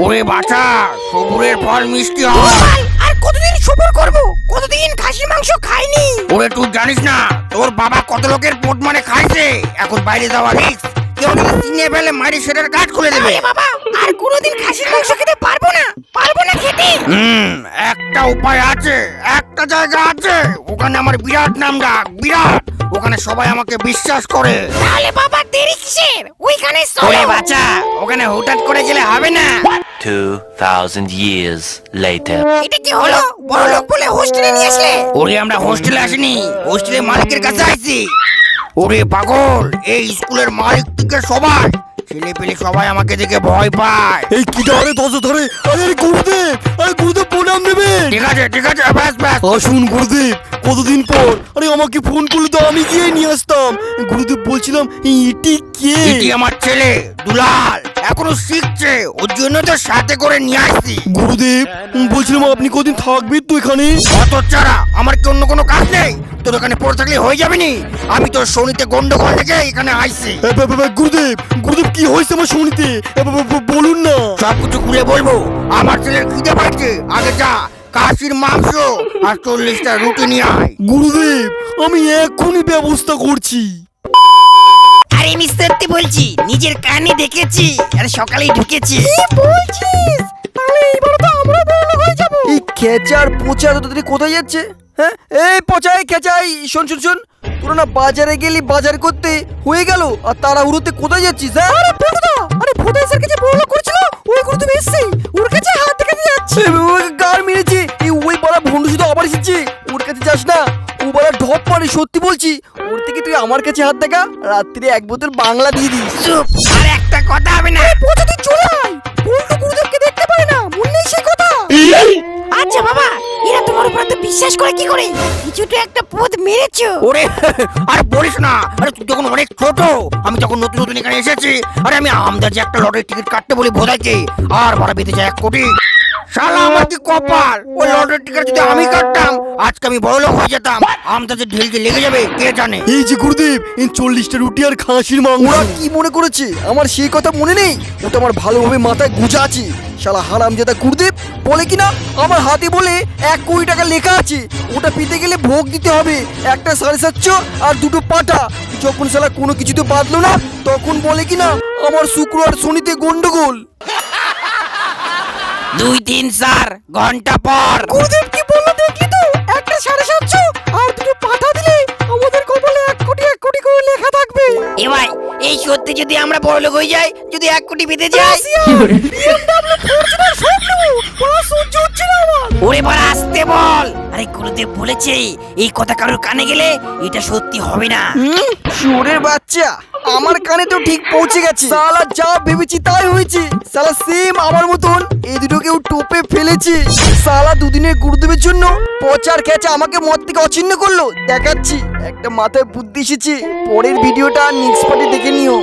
ওরে বাছা, সবুরের ফল মিষ্টি হয়। আর কতদিন সবুর করব? কতদিন খাসির মাংস খাইনি। ওরে তুই জানিস না তোর বাবা কত লোকের পোট মানে খাইছে। এখন বাইরে যাওয়া রিস্ক, কেউ যদি চিনে ফেলে মারি সেটার গাছ খুলে দেবে। আরে বাবা, আর কোনোদিন খাসির মাংস খেতে পারবো না খেতে। একটা উপায় আছে, একটা জায়গা আছে, ওখানে আমার বিরাট নাম ডাক, বিরাট। ওখানে সবাই আমাকে বিশ্বাস করে। তাহলে বাবা দেরি কিসের? ওইখানে ওরে চলো। বাচ্চা, ওখানে হুটহাট করে গেলে হবে না। 2000 years later. এটা কি হলো? বড় লোক বলে হোস্টেলে নিয়ে আসলে? ওরে আমরা হোস্টেলে আসিনি, হোস্টেলের মালিকের কাছে আইছি। ওরে পাগল, এই স্কুলের মালিক থেকে সবাই, ছেলে পেলে সবাই আমাকে দেখে ভয় পায়। এই কি ধরে দশ ধরে? আরে গুরুদেব, আরে গুরুদেব প্রণাম নেবেন। ঠিক আছে ঠিক আছে, ব্যাস ব্যাস। আসুন গুরুদেব, কতদিন পর। আরে আমাকে ফোন করলে তো আমি গিয়ে নিয়ে আসতাম। গুরুদেব বলছিলাম এটি কে? এটি আমার ছেলে দুলাল, এখনো শিখছে, ওর জন্য তো সাথে করে নিয়ে আসছি। গুরুদেব বলছিলাম আপনি কদিন থাকবেন তো এখানে? অত ছাড়া আমার কি অন্য কোনো কাজ নেই? তোর ওখানে পড়ে থাকলে হয়ে যাবে নি? আমি তোর শনিতে গন্ডগোল থেকে এখানে আইছি। গুরুদেব, গুরুদেব কি হয়েছে আমার শুনিতে? বলুন না। সবকিছু খুলে বলবো। আমার ছেলের খিদে পাচ্ছে, আগে যা কাশির মাংস আর 40টা রুটি নিয়ে আয়। গুরুদেব আমি এখনই ব্যবস্থা করছি। আরে আমি সত্যি বলছি, নিজের কানে দেখেছি, আর সকালেই ঢুকেছি। কি বলছিস? তাহলে এইবার তো আমরা বড় হয়ে যাব। এই খেচার পোচা তোদের কোথায় যাচ্ছে? হ্যাঁ এই পচাই খেচাই, শোন শোন শোন, তোরা না বাজারে গেলি বাজার করতে হয়ে গেল, আর তাড়াহুড়োতে কোথায় যাচ্ছিস? হ্যাঁ আরে বড়দা, আরে ভোদাই স্যার কাছে বড় লোক করেছিল, ওই গুরু তুমি এসেছি, ওর কাছে হাত দেখাতে যাচ্ছি। গার মেরেছি, এই ওই বড়া ভন্ডু শুধু আবার এসেছে। ওর কাছে যাস না, ও বড়া ঢপ পারে, সত্যি বলছি। ওর থেকে তুই আমার কাছে হাত দেখা, রাত্রিরে এক বোতল বাংলা দিয়ে দিস। চুপ, আর একটা কথা হবে না। পচা তুই চলে আয়, বলতো গুরুদেবকে দেখতে পারে না, মনে নেই সেই কথা? আচ্ছা বাবা, এরা তোমার উপর তো বিশ্বাস করে কি করে? কিছু তো একটা পথ মেরেছো। ওরে আর বলিস না, আরে তুই যখন অনেক ছোট, আমি যখন নতুন নতুন এখানে এসেছি, আরে আমি আমদাজে একটা লটারির টিকিট কাটতে বলি ভোদাইকে, আর ভাড়া পেতে চাই 1 কোটি। শালা আমার কি কপাল, ওই লটারির টিকিট যদি আমি কাটতাম আজকে আমি বড় লোক হয়ে যেতাম। আমদাজে ঢিল যে লেগে যাবে কে জানে। এই যে গুরুদেব, এই 40টা রুটি আর খাসির মাংস। ওরা কি মনে করেছে আমার সেই কথা মনে নেই? ওটা আমার ভালোভাবে মাথায় গুজা আছে। শালা হারামজাদা গুরুদেব বলে কিনা আমার হাতে বলে 1 কোটি টাকা লেখা আছে, ওটা পেতে গেলে ভোগ দিতে হবে একটা 750 আর 2টো পাটা। যখন শালা কোনো কিছুতে বাদলো না, তখন বলে কিনা আমার শুক্র আর শনিতে গন্ডগোল। 2 3 4 ঘন্টা পর। গুরুদেব কি বললো দেখলি তো? একটা 750 আর দুটো পাঠা দিলে আমাদের কপালে 1 কোটি করে লেখা থাকবে। এ ভাই, এই সত্যি যদি আমরা বড় লোক হয়ে যাই, যদি 1 কোটি পেতে যাই, ওরে বড় আসতে বল। আরে গুরুদেব বলেছে এই কথা কারোর কানে গেলে এটা সত্যি হবে না। শুয়োরের বাচ্চা, আমার কানে তো ঠিক পৌঁছে গেছে। শালা যা ভেবেছি তাই হয়েছে। শালা সেম আমার মতন এই দুটো কেউ টোপে ফেলেছে। শালা দুদিনের গুরুদেবের জন্য পচার খেচা আমাকে মত থেকে অছিন্ন করলো। দেখাচ্ছি একটা মাথায় বুদ্ধি এসেছে। পরের ভিডিওটা নেক্সট পার্টে দেখে নিও।